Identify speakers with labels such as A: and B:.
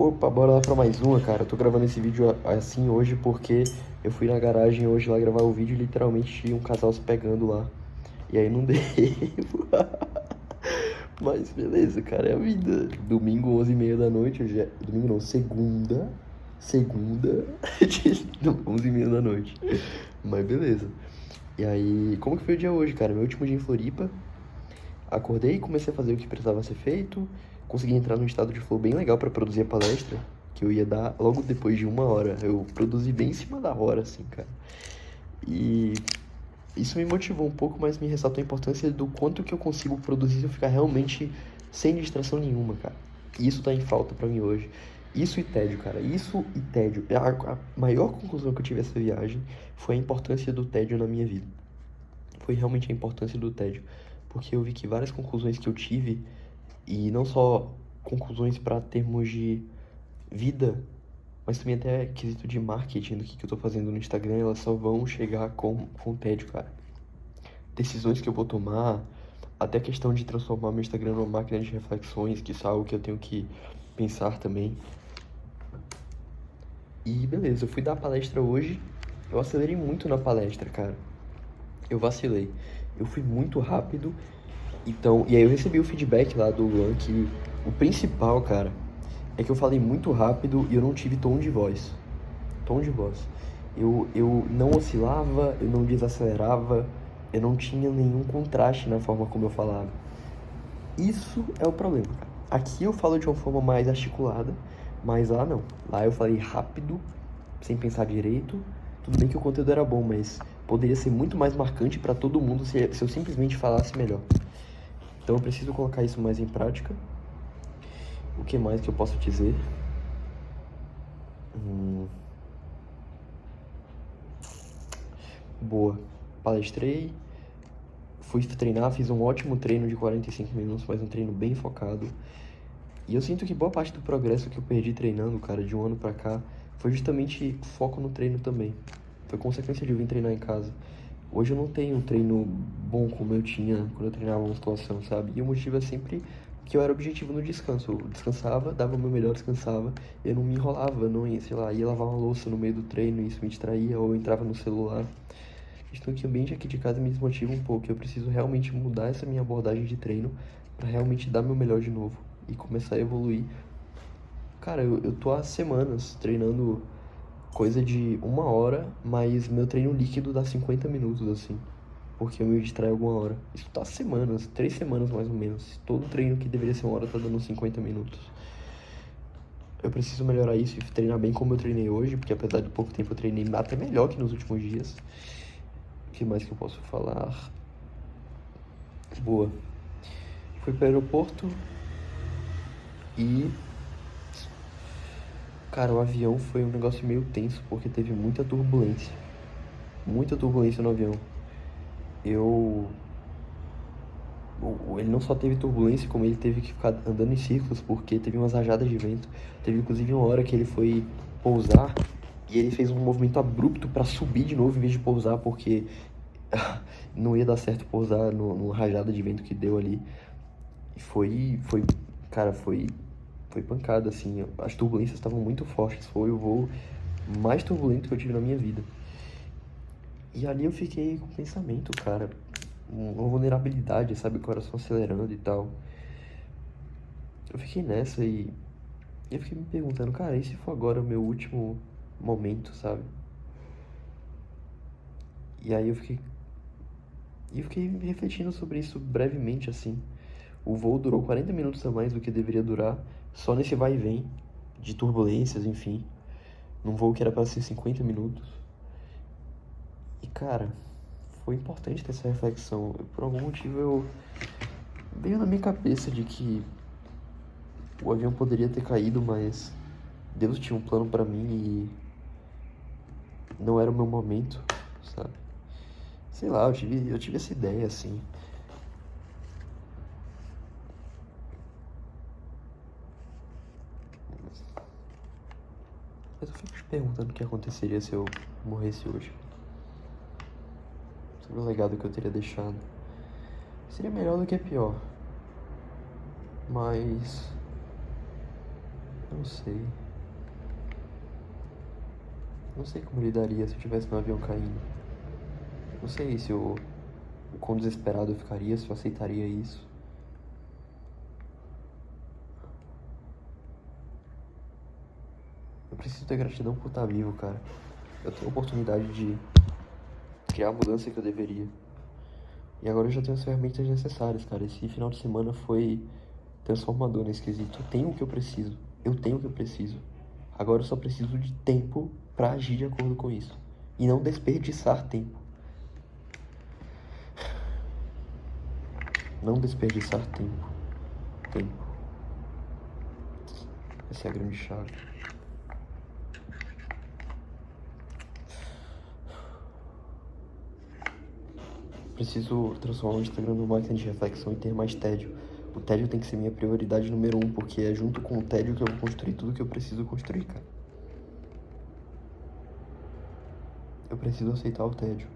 A: Opa, bora lá pra mais uma, cara. Eu tô gravando esse vídeo assim hoje porque eu fui na garagem hoje lá gravar o vídeo e literalmente tinha um casal se pegando lá. E aí não deu. Mas beleza, cara, é a vida. Domingo, 11h30 da noite, hoje é... Domingo não, segunda. Segunda, 11h30 da noite. Mas beleza. E aí, como que foi o dia hoje, cara? Meu último dia em Floripa. Acordei, comecei a fazer o que precisava ser feito, consegui entrar num estado de flow bem legal pra produzir a palestra, que eu ia dar logo depois de 1 hora. Eu produzi bem em cima da hora, assim, cara. E isso me motivou um pouco, mas me ressaltou a importância do quanto que eu consigo produzir se eu ficar realmente sem distração nenhuma, cara. E isso tá em falta pra mim hoje. Isso e tédio, cara. Isso e tédio. A maior conclusão que eu tive dessa viagem foi a importância do tédio na minha vida. Foi realmente a importância do tédio. Porque eu vi que várias conclusões que eu tive, e não só conclusões para termos de vida, mas também até quesito de marketing do que eu tô fazendo no Instagram, elas só vão chegar com tédio, cara. Decisões que eu vou tomar, até a questão de transformar meu Instagram numa máquina de reflexões, que isso é algo que eu tenho que pensar também. E beleza, eu fui dar a palestra hoje, eu acelerei muito na palestra, cara. Eu vacilei. Eu fui muito rápido. Então, e aí eu recebi o feedback lá do Luan que o principal, cara, é que eu falei muito rápido e eu não tive tom de voz. Tom de voz. Eu não oscilava, eu não desacelerava, eu não tinha nenhum contraste na forma como eu falava. Isso é o problema, cara. Aqui eu falo de uma forma mais articulada, mas lá não. Lá eu falei rápido, sem pensar direito. Tudo bem que o conteúdo era bom, mas poderia ser muito mais marcante pra todo mundo se eu simplesmente falasse melhor. Então eu preciso colocar isso mais em prática. O que mais que eu posso dizer? Boa. Palestrei, fui treinar, fiz um ótimo treino de 45 minutos, mas um treino bem focado. E eu sinto que boa parte do progresso que eu perdi treinando, cara, de um ano pra cá, foi justamente foco no treino também. Foi consequência de eu vir treinar em casa. Hoje eu não tenho um treino bom como eu tinha quando eu treinava musculação, sabe? E o motivo é sempre que eu era objetivo no descanso. Eu descansava, dava o meu melhor, descansava. Eu não me enrolava, não ia, sei lá, ia lavar uma louça no meio do treino e isso me distraía, ou eu entrava no celular. Então que o ambiente aqui de casa me desmotiva um pouco. Eu preciso realmente mudar essa minha abordagem de treino pra realmente dar meu melhor de novo e começar a evoluir. Cara, eu tô há semanas treinando coisa de 1 hora, mas meu treino líquido dá 50 minutos, assim. Porque eu me distraio alguma hora. Isso tá há semanas, 3 semanas mais ou menos. Todo treino que deveria ser 1 hora tá dando 50 minutos. Eu preciso melhorar isso e treinar bem como eu treinei hoje, porque apesar de pouco tempo eu treinei até melhor que nos últimos dias. O que mais que eu posso falar? Boa. Fui pro aeroporto e... Cara, o avião foi um negócio meio tenso, porque teve muita turbulência. Muita turbulência no avião. Ele não só teve turbulência, como ele teve que ficar andando em círculos, porque teve umas rajadas de vento. Teve inclusive uma hora que ele foi pousar e ele fez um movimento abrupto pra subir de novo em vez de pousar, porque não ia dar certo pousar no rajada de vento que deu ali. E cara, foi pancada, assim. As turbulências estavam muito fortes. Foi o voo mais turbulento que eu tive na minha vida. E ali eu fiquei com pensamento, cara. Uma vulnerabilidade, sabe? O coração acelerando e tal. Eu fiquei nessa e eu fiquei me perguntando, cara, e se for agora o meu último momento, sabe? E aí eu fiquei refletindo sobre isso brevemente, assim. O voo durou 40 minutos a mais do que deveria durar, só nesse vai e vem, de turbulências, enfim. Num voo que era para ser 50 minutos. E, cara, foi importante ter essa reflexão. Por algum motivo veio na minha cabeça de que o avião poderia ter caído, mas Deus tinha um plano pra mim e não era o meu momento, sabe? Sei lá, eu tive essa ideia, assim. Mas eu fico te perguntando o que aconteceria se eu morresse hoje. Sobre o legado que eu teria deixado. Seria melhor do que pior. Mas Não sei. Não sei como eu lidaria se eu tivesse no avião caindo. Não sei se eu... o quão desesperado eu ficaria, se eu aceitaria isso. Eu preciso ter gratidão por estar vivo, cara. Eu tenho a oportunidade de criar a mudança que eu deveria. E agora eu já tenho as ferramentas necessárias, cara. Esse final de semana foi transformador nesse quesito. Eu tenho o que eu preciso. Eu tenho o que eu preciso. Agora eu só preciso de tempo pra agir de acordo com isso. E não desperdiçar tempo. Não desperdiçar tempo. Tempo. Essa é a grande chave. Preciso transformar o Instagram numa máquina de reflexão e ter mais tédio. O tédio tem que ser minha prioridade número 1, porque é junto com o tédio que eu vou construir tudo que eu preciso construir, cara. Eu preciso aceitar o tédio.